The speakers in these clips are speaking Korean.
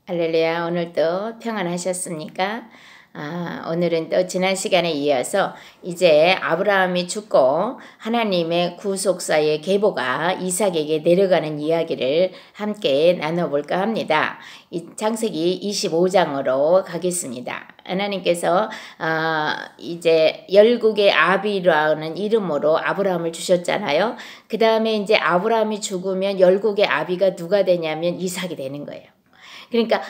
할렐루야. 오늘도 평안하셨습니까? 오늘은 또 지난 시간에 이어서 이제 아브라함이 죽고 하나님의 구속사의 계보가 이삭에게 내려가는 이야기를 함께 나눠볼까 합니다. 창세기 25장으로 가겠습니다. 하나님께서 이제 열국의 아비라는 이름으로 아브라함을 주셨잖아요. 그 다음에 이제 아브라함이 죽으면 열국의 아비가 누가 되냐면 이삭이 되는 거예요. 그러니까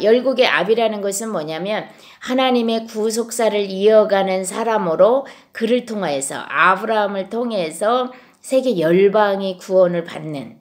열국의 아비라는 것은 뭐냐면 하나님의 구속사를 이어가는 사람으로 그를 통해서 아브라함을 통해서 세계 열방이 구원을 받는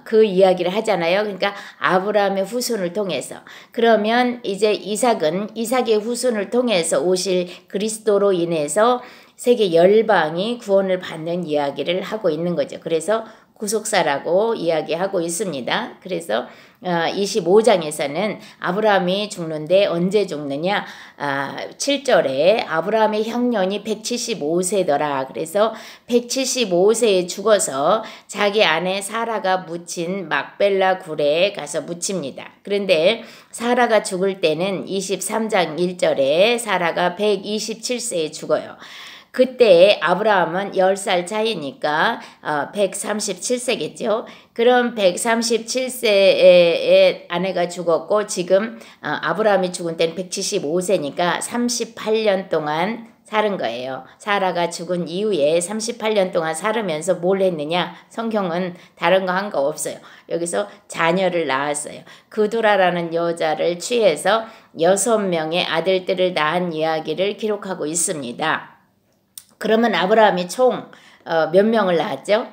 그 이야기를 하잖아요. 그러니까 아브라함의 후손을 통해서. 그러면 이제 이삭의 후손을 통해서 오실 그리스도로 인해서 세계 열방이 구원을 받는 이야기를 하고 있는 거죠. 그래서 구속사라고 이야기하고 있습니다. 그래서 25장에서는 아브라함이 죽는데 언제 죽느냐? 7절에 아브라함의 형년이 175세더라. 그래서 175세에 죽어서 자기 아내 사라가 묻힌 막벨라 굴에 가서 묻힙니다. 그런데 사라가 죽을 때는 23장 1절에 사라가 127세에 죽어요. 그때 아브라함은 10살 차이니까 137세겠죠. 그럼 137세에 아내가 죽었고 지금 아브라함이 죽은 때는 175세니까 38년 동안 살은 거예요. 사라가 죽은 이후에 38년 동안 살으면서 뭘 했느냐? 성경은 다른 거 한 거 없어요. 여기서 자녀를 낳았어요. 그두라라는 여자를 취해서 6명의 아들들을 낳은 이야기를 기록하고 있습니다. 그러면 아브라함이 총 몇 명을 낳았죠?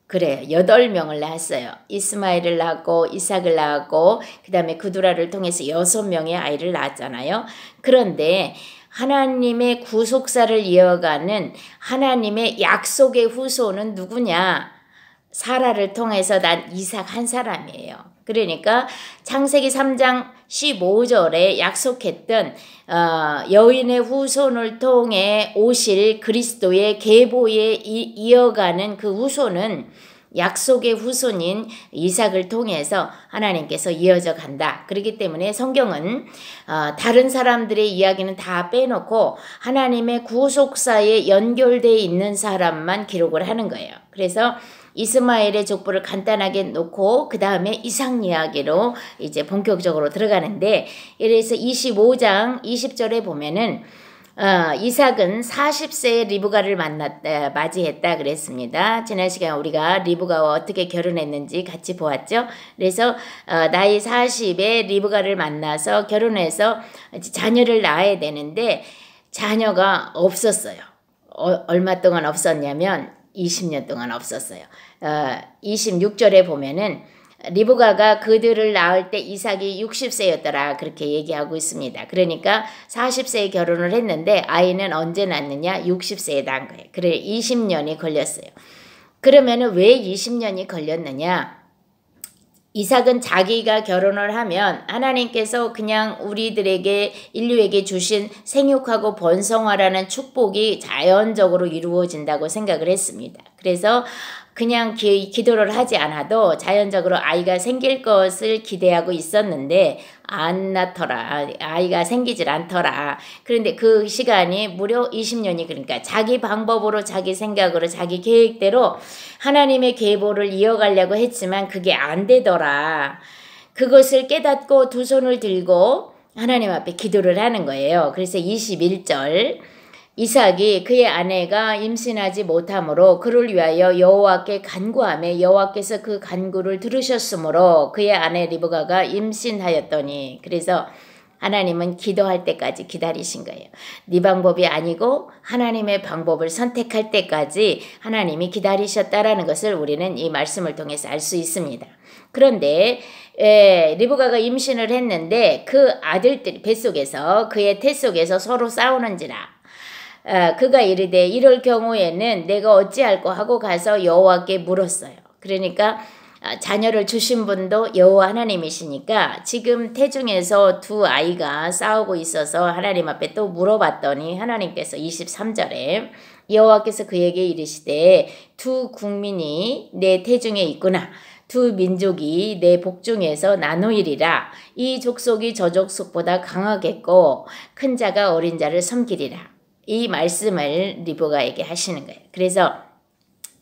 그래, 8명을 낳았어요. 이스마엘을 낳고 이삭을 낳고 그 다음에 그두라를 통해서 6명의 아이를 낳았잖아요. 그런데 하나님의 구속사를 이어가는 하나님의 약속의 후손은 누구냐? 사라를 통해서 난 이삭 한 사람이에요. 그러니까 창세기 3장 15절에 약속했던 여인의 후손을 통해 오실 그리스도의 계보에 이어가는 그 후손은 약속의 후손인 이삭을 통해서 하나님께서 이어져 간다. 그렇기 때문에 성경은 다른 사람들의 이야기는 다 빼놓고 하나님의 구속사에 연결되어 있는 사람만 기록을 하는 거예요. 그래서 이스마엘의 족보를 간단하게 놓고 그 다음에 이삭 이야기로 이제 본격적으로 들어가는데, 이래서 25장 20절에 보면은 이삭은 40세에 리브가를 맞이했다 그랬습니다. 지난 시간 우리가 리브가와 어떻게 결혼했는지 같이 보았죠. 그래서 나이 40에 리브가를 만나서 결혼해서 자녀를 낳아야 되는데 자녀가 없었어요. 얼마 동안 없었냐면 20년 동안 없었어요. 26절에 보면은 리브가가 그들을 낳을 때 이삭이 60세였더라 그렇게 얘기하고 있습니다. 그러니까 40세에 결혼을 했는데 아이는 언제 낳느냐? 60세에 낳은 거예요. 그래 20년이 걸렸어요. 그러면은 왜 20년이 걸렸느냐? 이삭은 자기가 결혼을 하면 하나님께서 그냥 우리들에게 인류에게 주신 생육하고 번성하라는 축복이 자연적으로 이루어진다고 생각을 했습니다. 그래서 그냥 기도를 하지 않아도 자연적으로 아이가 생길 것을 기대하고 있었는데 안 낳더라. 아이가 생기질 않더라. 그런데 그 시간이 무려 20년이, 그러니까 자기 방법으로 자기 생각으로 자기 계획대로 하나님의 계보를 이어가려고 했지만 그게 안 되더라. 그것을 깨닫고 두 손을 들고 하나님 앞에 기도를 하는 거예요. 그래서 21절 이삭이 그의 아내가 임신하지 못하므로 그를 위하여 여호와께 간구하며 여호와께서 그 간구를 들으셨으므로 그의 아내 리브가가 임신하였더니, 그래서 하나님은 기도할 때까지 기다리신 거예요. 네 방법이 아니고 하나님의 방법을 선택할 때까지 하나님이 기다리셨다라는 것을 우리는 이 말씀을 통해서 알 수 있습니다. 그런데 리브가가 임신을 했는데 그 아들들이 뱃속에서 그의 태 속에서 서로 싸우는지라 그가 이르되 이럴 경우에는 내가 어찌할꼬 하고 가서 여호와께 물었어요. 그러니까 자녀를 주신 분도 여호와 하나님이시니까 지금 태중에서 두 아이가 싸우고 있어서 하나님 앞에 또 물어봤더니 하나님께서 23절에 여호와께서 그에게 이르시되 두 국민이 내 태중에 있구나. 두 민족이 내 복중에서 나누이리라. 이 족속이 저 족속보다 강하겠고 큰 자가 어린 자를 섬기리라. 이 말씀을 리브가에게 하시는 거예요. 그래서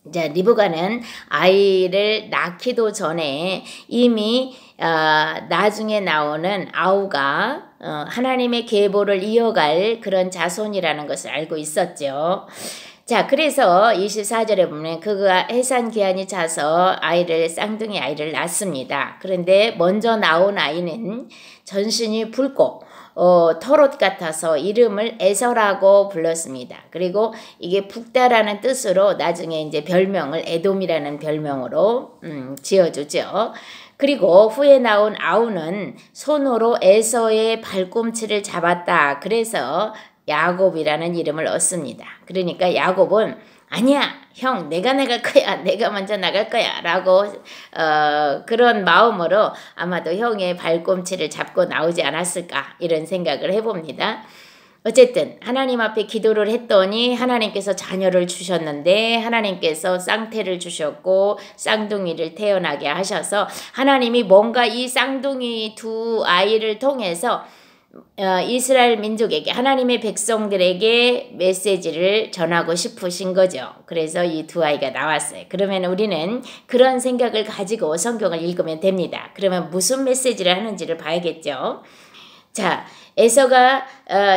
이제 리브가는 아이를 낳기도 전에 이미 나중에 나오는 아우가 하나님의 계보를 이어갈 그런 자손이라는 것을 알고 있었죠. 자, 그래서 24절에 보면 그가 해산 기한이 차서 쌍둥이 아이를 낳습니다. 그런데 먼저 나온 아이는 전신이 붉고 털옷 같아서 이름을 에서라고 불렀습니다. 그리고 이게 붉다라는 뜻으로 나중에 이제 별명을 에돔이라는 별명으로 지어주죠. 그리고 후에 나온 아우는 손으로 에서의 발꿈치를 잡았다. 그래서 야곱이라는 이름을 얻습니다. 그러니까 야곱은 아니야 형 내가 나갈 거야 내가 먼저 나갈 거야 라고 그런 마음으로 아마도 형의 발꿈치를 잡고 나오지 않았을까 이런 생각을 해봅니다. 어쨌든 하나님 앞에 기도를 했더니 하나님께서 자녀를 주셨는데 하나님께서 쌍태를 주셨고 쌍둥이를 태어나게 하셔서 하나님이 뭔가 이 쌍둥이 두 아이를 통해서 이스라엘 민족에게 하나님의 백성들에게 메시지를 전하고 싶으신 거죠. 그래서 이 두 아이가 나왔어요. 그러면 우리는 그런 생각을 가지고 성경을 읽으면 됩니다. 그러면 무슨 메시지를 하는지를 봐야겠죠. 자, 에서가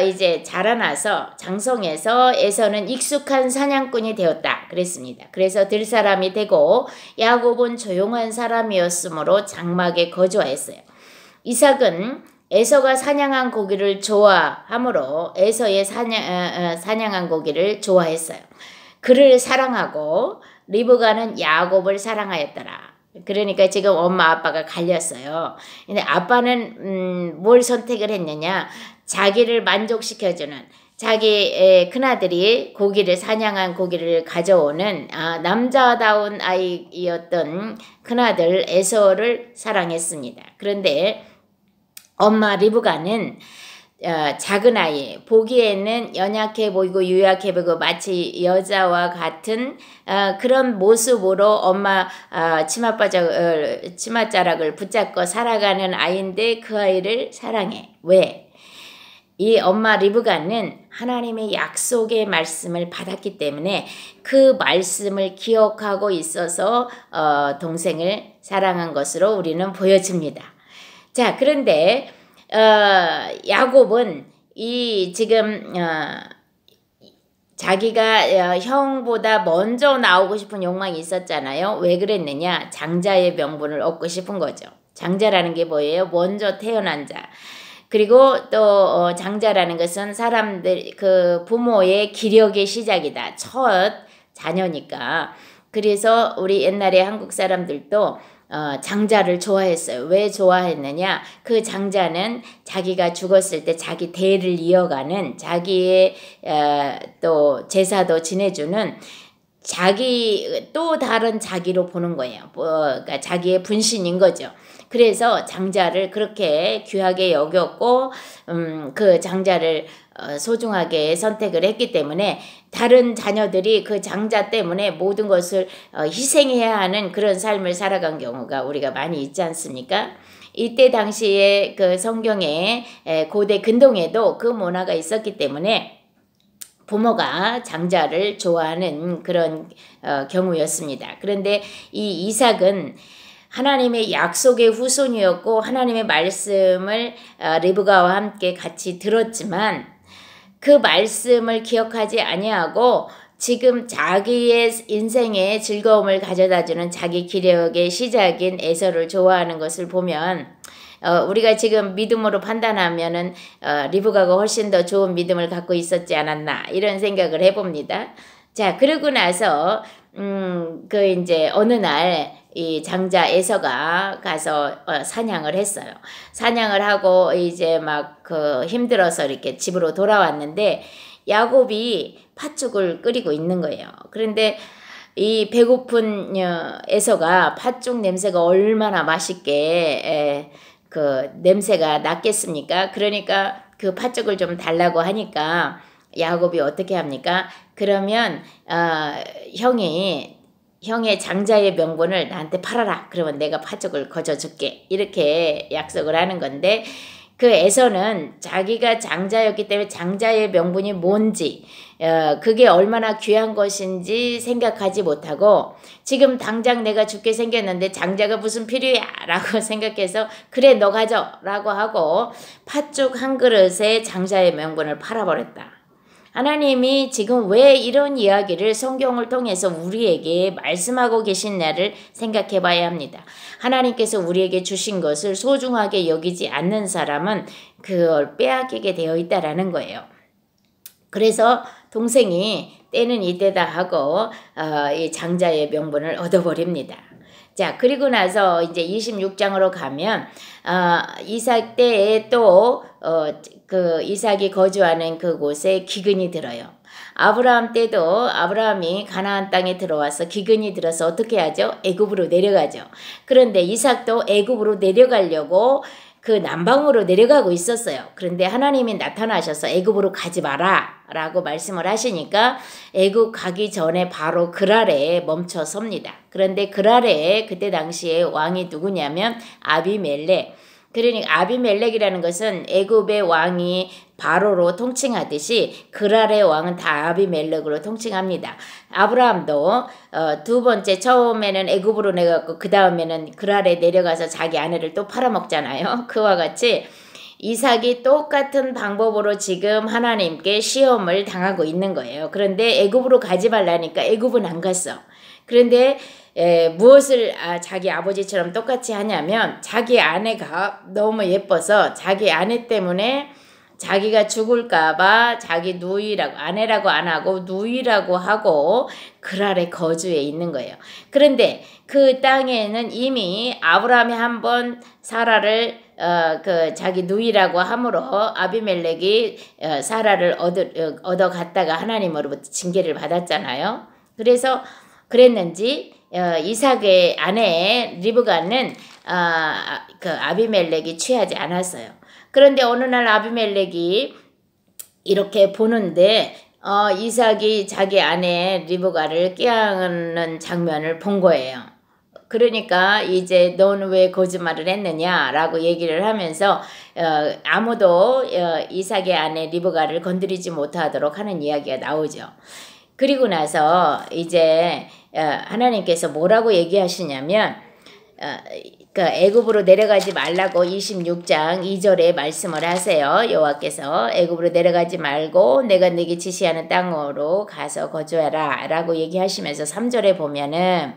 이제 자라나서 장성해서 에서는 익숙한 사냥꾼이 되었다 그랬습니다. 그래서 들사람이 되고 야곱은 조용한 사람이었으므로 장막에 거주하였어요. 이삭은 에서가 사냥한 고기를 좋아하므로 에서의 사냥한 고기를 좋아했어요. 그를 사랑하고 리브가는 야곱을 사랑하였더라. 그러니까 지금 엄마 아빠가 갈렸어요. 근데 아빠는 뭘 선택을 했느냐? 자기를 만족시켜주는 자기 큰아들이 사냥한 고기를 가져오는 남자다운 아이였던 큰아들 에서를 사랑했습니다. 그런데 엄마 리브가는 작은 아이, 보기에는 연약해 보이고 유약해 보이고 마치 여자와 같은 그런 모습으로 엄마 치맛자락을 붙잡고 살아가는 아이인데 그 아이를 사랑해. 왜? 이 엄마 리브가는 하나님의 약속의 말씀을 받았기 때문에 그 말씀을 기억하고 있어서 동생을 사랑한 것으로 우리는 보여집니다. 자, 그런데 야곱은 지금 자기가 형보다 먼저 나오고 싶은 욕망이 있었잖아요. 왜 그랬느냐? 장자의 명분을 얻고 싶은 거죠. 장자라는 게 뭐예요? 먼저 태어난 자. 그리고 또 장자라는 것은 사람들 그 부모의 기력의 시작이다. 첫 자녀니까. 그래서 우리 옛날에 한국 사람들도 장자를 좋아했어요. 왜 좋아했느냐? 그 장자는 자기가 죽었을 때 자기 대를 이어가는 자기의 또 제사도 지내주는 자기 또 다른 자기로 보는 거예요. 그러니까 자기의 분신인 거죠. 그래서 장자를 그렇게 귀하게 여겼고 그 장자를 소중하게 선택을 했기 때문에 다른 자녀들이 그 장자 때문에 모든 것을 희생해야 하는 그런 삶을 살아간 경우가 우리가 많이 있지 않습니까? 이때 당시에 그 성경에 고대 근동에도 그 문화가 있었기 때문에 부모가 장자를 좋아하는 그런 경우였습니다. 그런데 이 이삭은 하나님의 약속의 후손이었고 하나님의 말씀을 리브가와 함께 같이 들었지만 그 말씀을 기억하지 아니하고 지금 자기의 인생의 즐거움을 가져다주는 자기 기력의 시작인 에서를 좋아하는 것을 보면 우리가 지금 믿음으로 판단하면은 리브가가 훨씬 더 좋은 믿음을 갖고 있었지 않았나 이런 생각을 해봅니다. 자, 그러고 나서 그 이제 어느 날 이 장자 에서가 가서 사냥을 했어요. 사냥을 하고 이제 막 그 힘들어서 이렇게 집으로 돌아왔는데 야곱이 팥죽을 끓이고 있는 거예요. 그런데 이 배고픈 에서가 팥죽 냄새가 얼마나 맛있게 그 냄새가 났겠습니까? 그러니까 그 팥죽을 좀 달라고 하니까 야곱이 어떻게 합니까? 그러면 형이 형의 장자의 명분을 나한테 팔아라. 그러면 내가 파죽을 거저줄게. 이렇게 약속을 하는 건데 그 에서는 자기가 장자였기 때문에 장자의 명분이 뭔지 그게 얼마나 귀한 것인지 생각하지 못하고 지금 당장 내가 죽게 생겼는데 장자가 무슨 필요야 라고 생각해서 그래 너 가져 라고 하고 팥죽 한 그릇에 장자의 명분을 팔아버렸다. 하나님이 지금 왜 이런 이야기를 성경을 통해서 우리에게 말씀하고 계시냐를 생각해 봐야 합니다. 하나님께서 우리에게 주신 것을 소중하게 여기지 않는 사람은 그걸 빼앗기게 되어 있다라는 거예요. 그래서 동생이 때는 이때다 하고 이 장자의 명분을 얻어버립니다. 자, 그리고 나서 이제 26장으로 가면 이삭 때에 또 그 이삭이 거주하는 그곳에 기근이 들어요. 아브라함 때도 아브라함이 가나안 땅에 들어와서 기근이 들어서 어떻게 하죠? 애굽으로 내려가죠. 그런데 이삭도 애굽으로 내려가려고 그 남방으로 내려가고 있었어요. 그런데 하나님이 나타나셔서 애굽으로 가지 마라 라고 말씀을 하시니까 애굽 가기 전에 바로 그랄에 멈춰 섭니다. 그런데 그랄에 그때 당시에 왕이 누구냐면 아비멜렉. 그러니까 아비멜렉이라는 것은 애굽의 왕이 바로로 통칭하듯이 그랄의 왕은 다 아비멜렉으로 통칭합니다. 아브라함도 두 번째 처음에는 애굽으로 내려갔고 그 다음에는 그랄에 내려가서 자기 아내를 또 팔아먹잖아요. 그와 같이 이삭이 똑같은 방법으로 지금 하나님께 시험을 당하고 있는 거예요. 그런데 애굽으로 가지 말라니까 애굽은 안 갔어. 그런데 무엇을 자기 아버지처럼 똑같이 하냐면 자기 아내가 너무 예뻐서 자기 아내 때문에 자기가 죽을까봐 자기 누이라고 아내라고 안 하고 누이라고 하고 그랄의 거주에 있는 거예요. 그런데 그 땅에는 이미 아브라함이 한번 사라를 그 자기 누이라고 함으로 아비멜렉이 사라를 얻어갔다가 하나님으로부터 징계를 받았잖아요. 그래서 그랬는지 이삭의 아내 리브가는 그 아비멜렉이 취하지 않았어요. 그런데 어느 날 아비멜렉이 이렇게 보는데 이삭이 자기 아내 리브가를 껴안는 장면을 본 거예요. 그러니까 이제 너는 왜 거짓말을 했느냐라고 얘기를 하면서 아무도 이삭의 아내 리브가를 건드리지 못하도록 하는 이야기가 나오죠. 그리고 나서 이제 하나님께서 뭐라고 얘기하시냐면 그 애굽으로 내려가지 말라고 26장 2절에 말씀을 하세요. 여호와께서 애굽으로 내려가지 말고 내가 네게 지시하는 땅으로 가서 거주하라 라고 얘기하시면서 3절에 보면은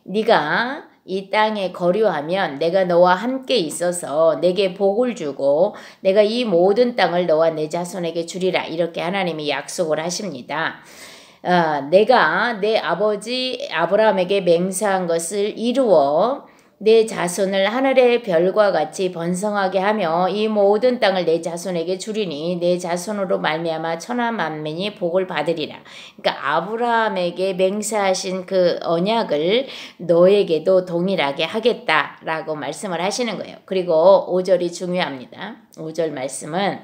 네가 이 땅에 거류하면 내가 너와 함께 있어서 내게 복을 주고 내가 이 모든 땅을 너와 내 자손에게 주리라 이렇게 하나님이 약속을 하십니다. 내가 내 아버지 아브라함에게 맹세한 것을 이루어 내 자손을 하늘의 별과 같이 번성하게 하며 이 모든 땅을 내 자손에게 주리니 내 자손으로 말미암아 천하 만민이 복을 받으리라. 그러니까 아브라함에게 맹세하신 그 언약을 너에게도 동일하게 하겠다라고 말씀을 하시는 거예요. 그리고 5절이 중요합니다. 5절 말씀은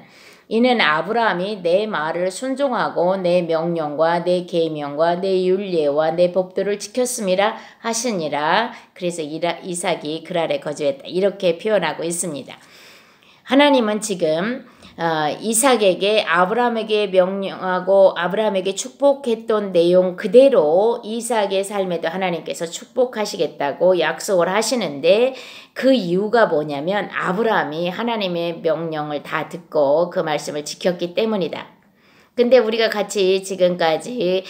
이는 아브라함이 내 말을 순종하고 내 명령과 내 계명과 내 율례와 내 법도를 지켰음이라 하시니라. 그래서 이삭이 그랄에 거주했다. 이렇게 표현하고 있습니다. 하나님은 지금 이삭에게 아브라함에게 명령하고 아브라함에게 축복했던 내용 그대로 이삭의 삶에도 하나님께서 축복하시겠다고 약속을 하시는데 그 이유가 뭐냐면 아브라함이 하나님의 명령을 다 듣고 그 말씀을 지켰기 때문이다. 근데 우리가 같이 지금까지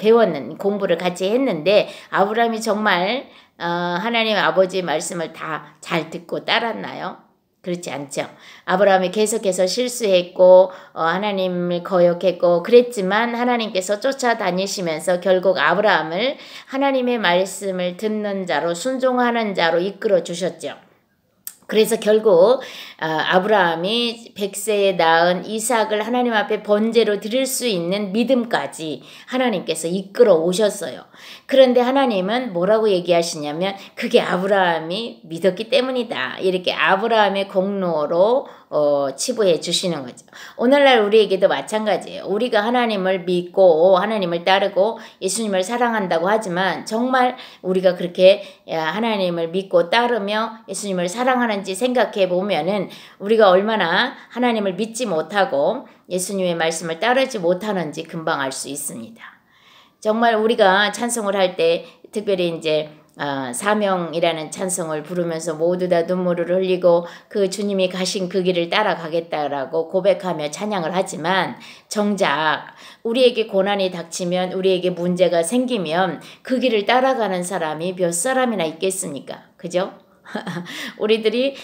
배웠는 공부를 같이 했는데 아브라함이 정말 하나님 아버지 말씀을 다 잘 듣고 따랐나요? 그렇지 않죠. 아브라함이 계속해서 실수했고 하나님을 거역했고 그랬지만 하나님께서 쫓아다니시면서 결국 아브라함을 하나님의 말씀을 듣는 자로 순종하는 자로 이끌어 주셨죠. 그래서 결국 아브라함이 100세에 낳은 이삭을 하나님 앞에 번제로 드릴 수 있는 믿음까지 하나님께서 이끌어 오셨어요. 그런데 하나님은 뭐라고 얘기하시냐면 그게 아브라함이 믿었기 때문이다. 이렇게 아브라함의 공로로 치부해 주시는 거죠. 오늘날 우리에게도 마찬가지예요. 우리가 하나님을 믿고 하나님을 따르고 예수님을 사랑한다고 하지만 정말 우리가 그렇게 하나님을 믿고 따르며 예수님을 사랑하는지 생각해 보면은 우리가 얼마나 하나님을 믿지 못하고 예수님의 말씀을 따르지 못하는지 금방 알 수 있습니다. 정말 우리가 찬송을 할 때 특별히 이제 사명이라는 찬송을 부르면서 모두 다 눈물을 흘리고 그 주님이 가신 그 길을 따라가겠다라고 고백하며 찬양을 하지만 정작 우리에게 고난이 닥치면 우리에게 문제가 생기면 그 길을 따라가는 사람이 몇 사람이나 있겠습니까? 그죠? 우리들이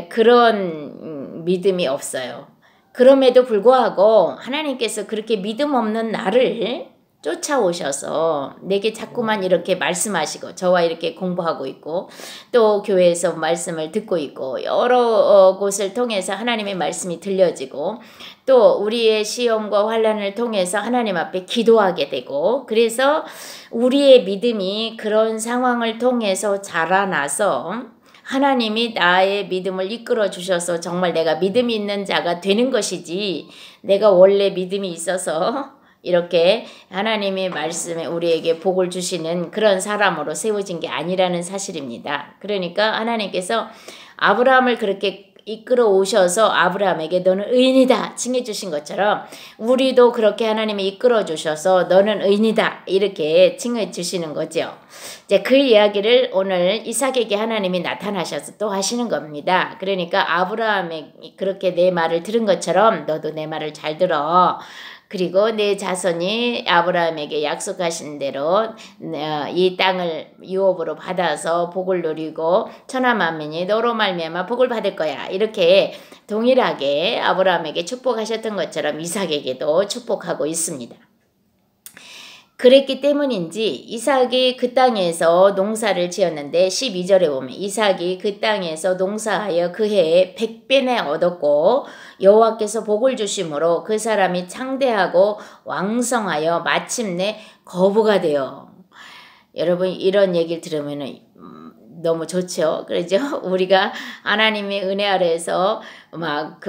그런 믿음이 없어요. 그럼에도 불구하고 하나님께서 그렇게 믿음 없는 나를 쫓아오셔서 내게 자꾸만 이렇게 말씀하시고 저와 이렇게 공부하고 있고 또 교회에서 말씀을 듣고 있고 여러 곳을 통해서 하나님의 말씀이 들려지고 또 우리의 시험과 환난을 통해서 하나님 앞에 기도하게 되고 그래서 우리의 믿음이 그런 상황을 통해서 자라나서 하나님이 나의 믿음을 이끌어 주셔서 정말 내가 믿음이 있는 자가 되는 것이지 내가 원래 믿음이 있어서 이렇게 하나님의 말씀에 우리에게 복을 주시는 그런 사람으로 세워진 게 아니라는 사실입니다. 그러니까 하나님께서 아브라함을 그렇게 이끌어 오셔서 아브라함에게 너는 의인이다 칭해 주신 것처럼 우리도 그렇게 하나님이 이끌어 주셔서 너는 의인이다 이렇게 칭해 주시는 거죠. 이제 그 이야기를 오늘 이삭에게 하나님이 나타나셔서 또 하시는 겁니다. 그러니까 아브라함이 그렇게 내 말을 들은 것처럼 너도 내 말을 잘 들어. 그리고 내 자손이 아브라함에게 약속하신 대로 이 땅을 유업으로 받아서 복을 누리고 천하만민이 너로 말미암아 복을 받을 거야. 이렇게 동일하게 아브라함에게 축복하셨던 것처럼 이삭에게도 축복하고 있습니다. 그랬기 때문인지 이삭이 그 땅에서 농사를 지었는데 12절에 보면 이삭이 그 땅에서 농사하여 그 해에 100배나 얻었고 여호와께서 복을 주심으로 그 사람이 창대하고 왕성하여 마침내 거부가 되어. 여러분 이런 얘기를 들으면 너무 좋죠. 그렇죠? 우리가 하나님의 은혜 아래에서 막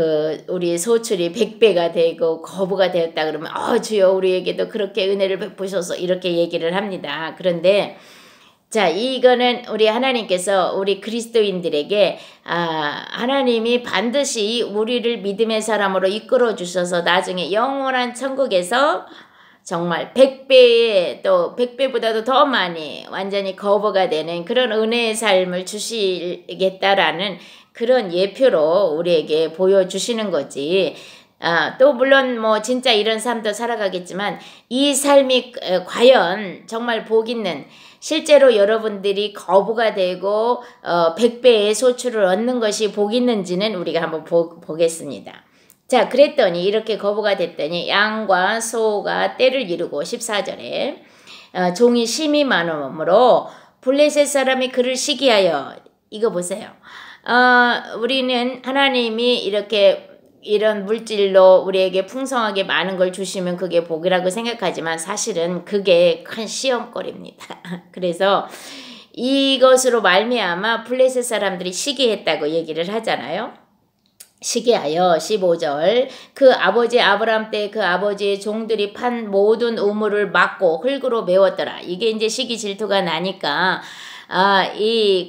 우리 소출이 100배가 되고 거부가 되었다 그러면 주여 우리에게도 그렇게 은혜를 베푸셔서 이렇게 얘기를 합니다. 그런데 자 이거는 우리 하나님께서 우리 그리스도인들에게 하나님이 반드시 우리를 믿음의 사람으로 이끌어 주셔서 나중에 영원한 천국에서 정말 100배에 또 100배보다도 더 많이 완전히 거부가 되는 그런 은혜의 삶을 주시겠다라는 그런 예표로 우리에게 보여주시는 거지. 또 물론 뭐 진짜 이런 삶도 살아가겠지만 이 삶이 과연 정말 복 있는 실제로 여러분들이 거부가 되고 100배의 소출을 얻는 것이 복 있는지는 우리가 한번 보겠습니다. 자 그랬더니 이렇게 거부가 됐더니 양과 소가 때를 이루고 14절에 종이 심히 많음으로 블레셋 사람이 그를 시기하여 이거 보세요. 우리는 하나님이 이렇게 이런 물질로 우리에게 풍성하게 많은 걸 주시면 그게 복이라고 생각하지만 사실은 그게 큰 시험거리입니다. 그래서 이것으로 말미암아 블레셋 사람들이 시기했다고 얘기를 하잖아요. 시기하여 15절 그 아버지 아브라함 때 그 아버지의 종들이 판 모든 우물을 막고 흙으로 메웠더라. 이게 이제 시기 질투가 나니까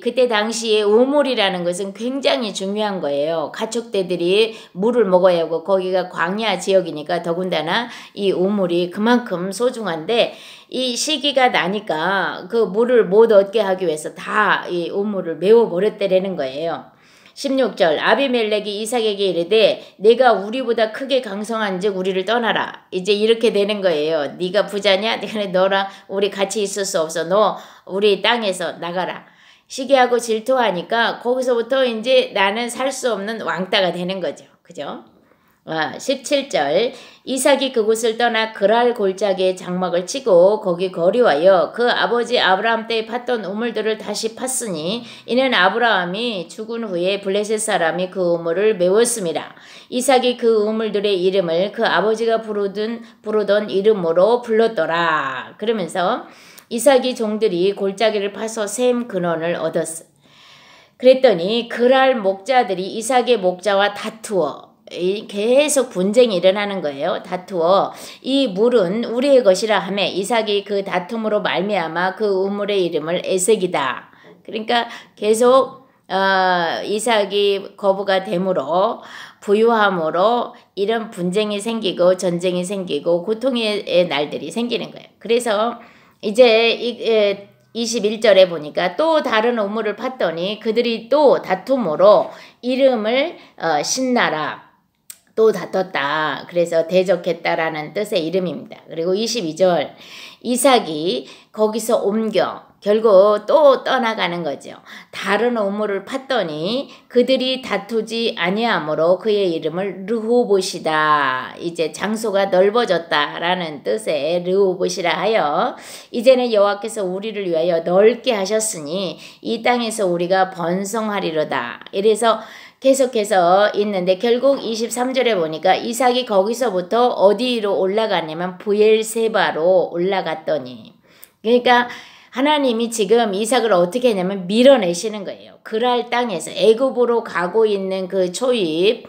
그때 당시에 우물이라는 것은 굉장히 중요한 거예요. 가축대들이 물을 먹어야 하고 거기가 광야 지역이니까 더군다나 이 우물이 그만큼 소중한데 이 시기가 나니까 그 물을 못 얻게 하기 위해서 다 이 우물을 메워버렸다라는 거예요. 16절 아비멜렉이 이삭에게 이르되 내가 우리보다 크게 강성한즉 우리를 떠나라. 이제 이렇게 되는 거예요. 네가 부자냐? 너랑 우리 같이 있을 수 없어. 너 우리 땅에서 나가라. 시기하고 질투하니까 거기서부터 이제 나는 살 수 없는 왕따가 되는 거죠. 그죠? 17절 이삭이 그곳을 떠나 그랄 골짜기에 장막을 치고 거기 거류하여 그 아버지 아브라함 때에 팠던 우물들을 다시 팠으니 이는 아브라함이 죽은 후에 블레셋 사람이 그 우물을 메웠습니다. 이삭이 그 우물들의 이름을 그 아버지가 부르던 이름으로 불렀더라. 그러면서 이삭이 종들이 골짜기를 파서 샘 근원을 얻었어. 그랬더니 그랄 목자들이 이삭의 목자와 다투어 계속 분쟁이 일어나는 거예요. 다투어 이 물은 우리의 것이라 하매 이삭이 그 다툼으로 말미암아 그 우물의 이름을 에색이다. 그러니까 계속 이삭이 거부가 되므로 부유함으로 이런 분쟁이 생기고 전쟁이 생기고 고통의 날들이 생기는 거예요. 그래서 이제 21절에 보니까 또 다른 우물을 팠더니 그들이 또 다툼으로 이름을 신나라 또 다퉜다. 그래서 대적했다라는 뜻의 이름입니다. 그리고 22절 이삭이 거기서 옮겨 결국 또 떠나가는 거죠. 다른 우물을 팠더니 그들이 다투지 아니하므로 그의 이름을 르호봇이다. 이제 장소가 넓어졌다라는 뜻의 르호봇이라 하여 이제는 여호와께서 우리를 위하여 넓게 하셨으니 이 땅에서 우리가 번성하리로다. 이래서 계속해서 있는데 결국 23절에 보니까 이삭이 거기서부터 어디로 올라갔냐면 브엘세바로 올라갔더니 그러니까 하나님이 지금 이삭을 어떻게 했냐면 밀어내시는 거예요. 그랄 땅에서 애굽으로 가고 있는 그 초입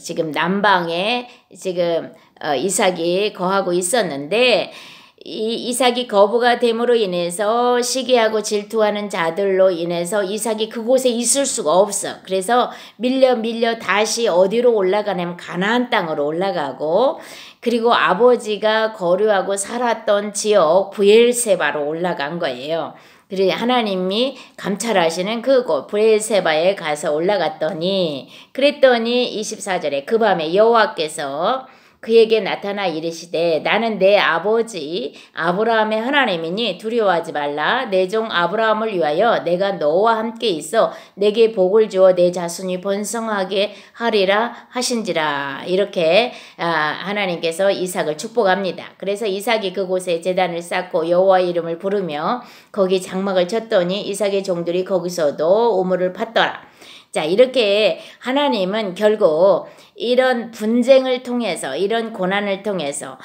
지금 남방에 지금 이삭이 거하고 있었는데 이삭이 거부가 됨으로 인해서 시기하고 질투하는 자들로 인해서 이삭이 그곳에 있을 수가 없어. 그래서 밀려 다시 어디로 올라가냐면 가나안 땅으로 올라가고 그리고 아버지가 거류하고 살았던 지역 브엘세바로 올라간 거예요. 그리고 하나님이 감찰하시는 그곳 브엘세바에 가서 올라갔더니 그랬더니 24절에 그 밤에 여호와께서 그에게 나타나 이르시되 나는 내 아버지 아브라함의 하나님이니 두려워하지 말라. 내 종 아브라함을 위하여 내가 너와 함께 있어 내게 복을 주어 내 자손이 번성하게 하리라 하신지라. 이렇게 하나님께서 이삭을 축복합니다. 그래서 이삭이 그곳에 제단을 쌓고 여호와의 이름을 부르며 거기 장막을 쳤더니 이삭의 종들이 거기서도 우물을 팠더라. 자, 이렇게 하나님은 결국 이런 분쟁을 통해서 이런 고난을 통해서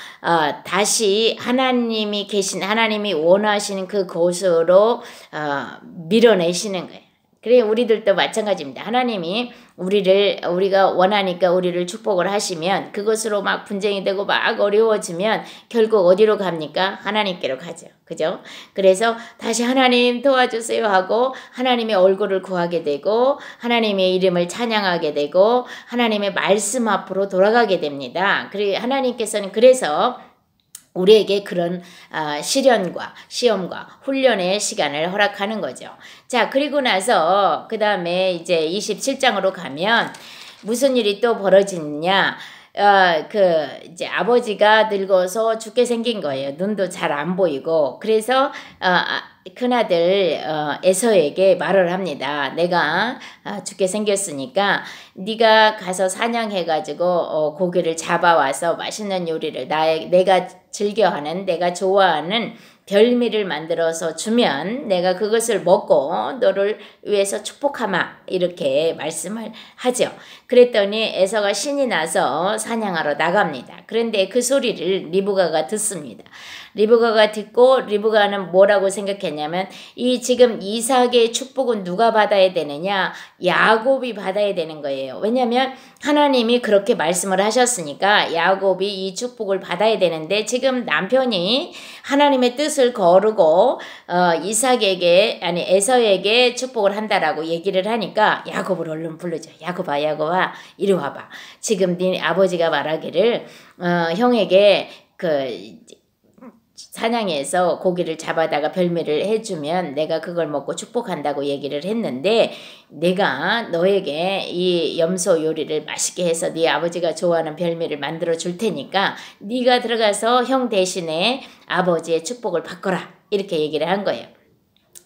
다시 하나님이 원하시는 그 곳으로 밀어내시는 거예요. 그래 우리들도 마찬가지입니다. 하나님이 우리가 원하니까 우리를 축복을 하시면 그것으로 막 분쟁이 되고 막 어려워지면 결국 어디로 갑니까? 하나님께로 가죠. 그죠? 그래서 다시 하나님 도와주세요 하고 하나님의 얼굴을 구하게 되고 하나님의 이름을 찬양하게 되고 하나님의 말씀 앞으로 돌아가게 됩니다. 그리고 하나님께서는 그래서 우리에게 그런 시련과 시험과 훈련의 시간을 허락하는 거죠. 자, 그리고 나서 그 다음에 이제 27장으로 가면 무슨 일이 또 벌어지느냐. 이제 아버지가 늙어서 죽게 생긴 거예요. 눈도 잘 안 보이고. 그래서 큰아들 에서에게 말을 합니다. 내가 죽게 생겼으니까 네가 가서 사냥해가지고 고기를 잡아와서 맛있는 요리를 내가 즐겨하는 내가 좋아하는 별미를 만들어서 주면 내가 그것을 먹고 너를 위해서 축복하마 이렇게 말씀을 하죠. 그랬더니 에서가 신이 나서 사냥하러 나갑니다. 그런데 그 소리를 리브가가 듣습니다. 리브가가 듣고 리브가는 뭐라고 생각했냐면 이 지금 이삭의 축복은 누가 받아야 되느냐? 야곱이 받아야 되는 거예요. 왜냐하면 하나님이 그렇게 말씀을 하셨으니까 야곱이 이 축복을 받아야 되는데 지금 남편이 하나님의 뜻을 거르고 에서에게 축복을 한다라고 얘기를 하니까 야곱을 얼른 부르죠. 야곱아 이리 와봐. 지금 네 아버지가 말하기를 형에게 사냥해서 고기를 잡아다가 별미를 해주면 내가 그걸 먹고 축복한다고 얘기를 했는데 내가 너에게 이 염소 요리를 맛있게 해서 네 아버지가 좋아하는 별미를 만들어 줄 테니까 네가 들어가서 형 대신에 아버지의 축복을 받거라 이렇게 얘기를 한 거예요.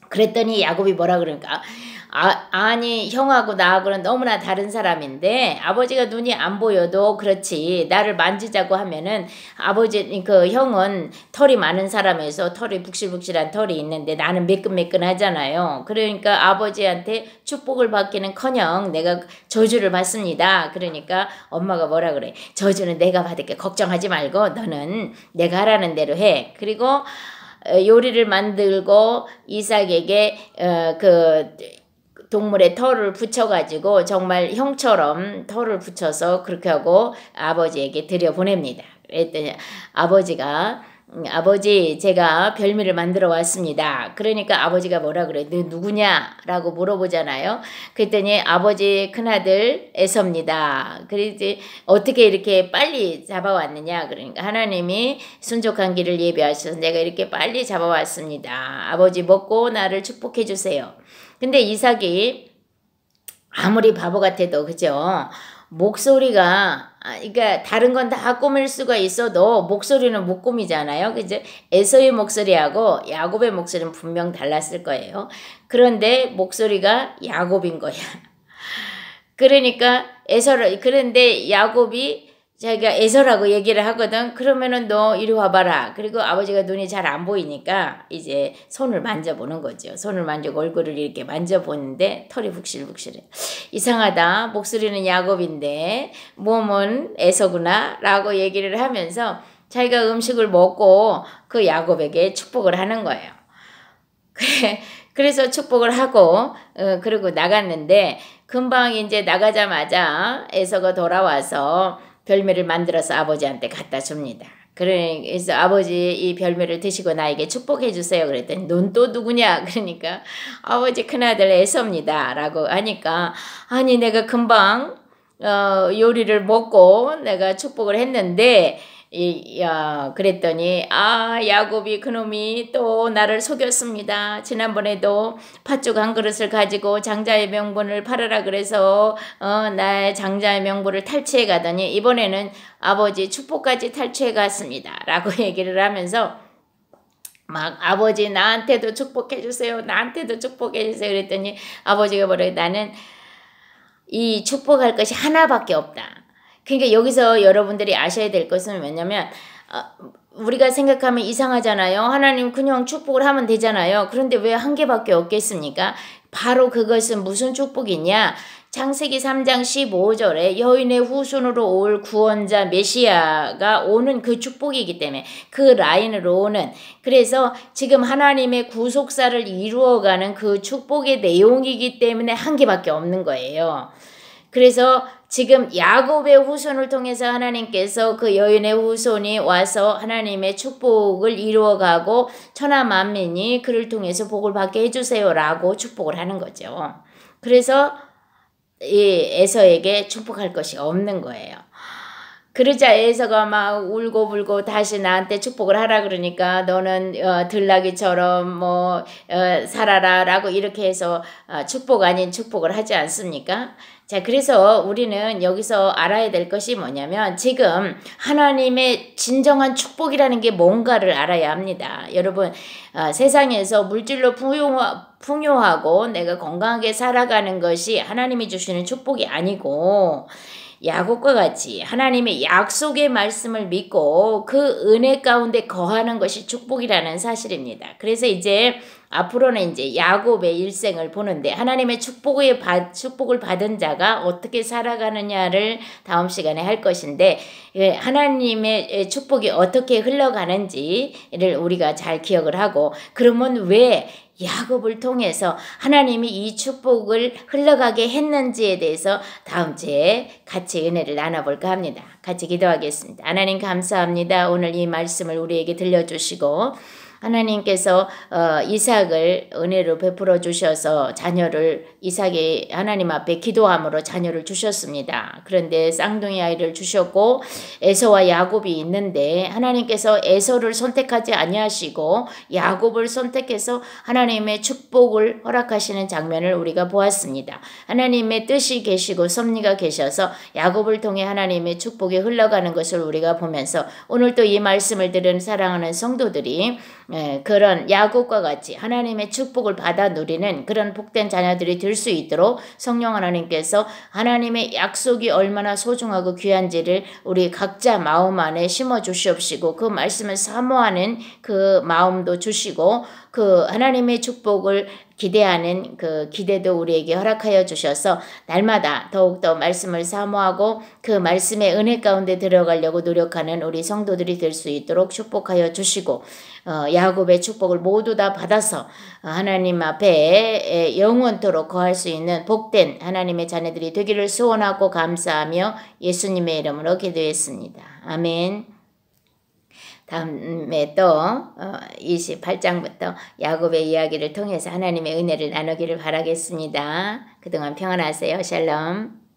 그랬더니 야곱이 뭐라 그러니까 아니 형하고 나하고는 너무나 다른 사람인데 아버지가 눈이 안 보여도 그렇지 나를 만지자고 하면은 아버지 그 형은 털이 많은 사람에서 털이 북실북실한 털이 있는데 나는 매끈매끈하잖아요. 그러니까 아버지한테 축복을 받기는커녕 내가 저주를 받습니다. 그러니까 엄마가 뭐라 그래? 저주는 내가 받을게. 걱정하지 말고 너는 내가 하라는 대로 해. 그리고 요리를 만들고 이삭에게 그 동물의 털을 붙여가지고 정말 형처럼 털을 붙여서 그렇게 하고 아버지에게 들여보냅니다. 그랬더니 아버지가 아버지 제가 별미를 만들어 왔습니다. 그러니까 아버지가 뭐라 그래? 너 누구냐? 라고 물어보잖아요. 그랬더니 아버지 큰아들 에서입니다. 그래지 어떻게 이렇게 빨리 잡아왔느냐? 그러니까 하나님이 순족한 길을 예비하셔서 내가 이렇게 빨리 잡아왔습니다. 아버지 먹고 나를 축복해 주세요. 근데 이삭이 아무리 바보 같아도 그죠? 목소리가 그러니까 다른 건 다 꾸밀 수가 있어도 목소리는 못 꾸미잖아요. 그죠? 에서의 목소리하고 야곱의 목소리는 분명 달랐을 거예요. 그런데 목소리가 야곱인 거야. 그러니까 그런데 야곱이 자기가 에서라고 얘기를 하거든. 그러면은 너 이리 와봐라. 그리고 아버지가 눈이 잘 안 보이니까 이제 손을 만져보는 거죠. 손을 만지고 얼굴을 이렇게 만져보는데 털이 북실북실해. 이상하다. 목소리는 야곱인데 몸은 에서구나 라고 얘기를 하면서 자기가 음식을 먹고 그 야곱에게 축복을 하는 거예요. 그래서 축복을 하고 그리고 나갔는데 금방 이제 나가자마자 에서가 돌아와서 별미를 만들어서 아버지한테 갖다 줍니다. 그래서 아버지 이 별미를 드시고 나에게 축복해 주세요. 그랬더니 넌 또 누구냐? 그러니까 아버지 큰아들 에서입니다. 라고 하니까 아니 내가 금방 요리를 먹고 내가 축복을 했는데 그랬더니 야곱이 그놈이 또 나를 속였습니다. 지난번에도 팥죽 한 그릇을 가지고 장자의 명분을 팔아라 그래서 나의 장자의 명분을 탈취해 가더니 이번에는 아버지 축복까지 탈취해 갔습니다. 라고 얘기를 하면서 막 아버지 나한테도 축복해 주세요. 나한테도 축복해 주세요. 그랬더니 아버지가 뭐래? 나는 이 축복할 것이 하나밖에 없다. 그러니까 여기서 여러분들이 아셔야 될 것은 뭐냐면 우리가 생각하면 이상하잖아요. 하나님 그냥 축복을 하면 되잖아요. 그런데 왜 한 개밖에 없겠습니까? 바로 그것은 무슨 축복이냐? 창세기 3장 15절에 여인의 후손으로 올 구원자 메시아가 오는 그 축복이기 때문에 그 라인으로 오는 그래서 지금 하나님의 구속사를 이루어가는 그 축복의 내용이기 때문에 한 개밖에 없는 거예요. 그래서 지금 야곱의 후손을 통해서 하나님께서 그 여인의 후손이 와서 하나님의 축복을 이루어가고 천하 만민이 그를 통해서 복을 받게 해주세요라고 축복을 하는 거죠. 그래서 이 에서에게 축복할 것이 없는 거예요. 그러자 에서가 막 울고불고 다시 나한테 축복을 하라 그러니까 너는 들나귀처럼 살아라 라고 이렇게 해서 축복 아닌 축복을 하지 않습니까? 자, 그래서 우리는 여기서 알아야 될 것이 뭐냐면 지금 하나님의 진정한 축복이라는 게 뭔가를 알아야 합니다. 여러분 세상에서 물질로 풍요하고 내가 건강하게 살아가는 것이 하나님이 주시는 축복이 아니고 야곱과 같이 하나님의 약속의 말씀을 믿고 그 은혜 가운데 거하는 것이 축복이라는 사실입니다. 그래서 이제 앞으로는 이제 야곱의 일생을 보는데 하나님의 축복을 받은 자가 어떻게 살아가느냐를 다음 시간에 할 것인데 하나님의 축복이 어떻게 흘러가는지를 우리가 잘 기억을 하고 그러면 왜 야곱을 통해서 하나님이 이 축복을 흘러가게 했는지에 대해서 다음 주에 같이 은혜를 나눠볼까 합니다. 같이 기도하겠습니다. 하나님 감사합니다. 오늘 이 말씀을 우리에게 들려주시고 하나님께서 이삭을 은혜로 베풀어 주셔서 자녀를 이삭이 하나님 앞에 기도함으로 자녀를 주셨습니다. 그런데 쌍둥이 아이를 주셨고 에서와 야곱이 있는데 하나님께서 에서를 선택하지 아니하시고 야곱을 선택해서 하나님의 축복을 허락하시는 장면을 우리가 보았습니다. 하나님의 뜻이 계시고 섭리가 계셔서 야곱을 통해 하나님의 축복이 흘러가는 것을 우리가 보면서 오늘 또 이 말씀을 들은 사랑하는 성도들이 그런 야곱과 같이 하나님의 축복을 받아 누리는 그런 복된 자녀들이 될 수 있도록 성령 하나님께서 하나님의 약속이 얼마나 소중하고 귀한지를 우리 각자 마음 안에 심어 주시옵시고 그 말씀을 사모하는 그 마음도 주시고 그 하나님의 축복을 기대하는 그 기대도 우리에게 허락하여 주셔서 날마다 더욱더 말씀을 사모하고 그 말씀의 은혜 가운데 들어가려고 노력하는 우리 성도들이 될 수 있도록 축복하여 주시고 야곱의 축복을 모두 다 받아서 하나님 앞에 영원토록 거할 수 있는 복된 하나님의 자녀들이 되기를 소원하고 감사하며 예수님의 이름으로 기도했습니다. 아멘. 다음에 또 28장부터 야곱의 이야기를 통해서 하나님의 은혜를 나누기를 바라겠습니다. 그동안 평안하세요. 샬롬.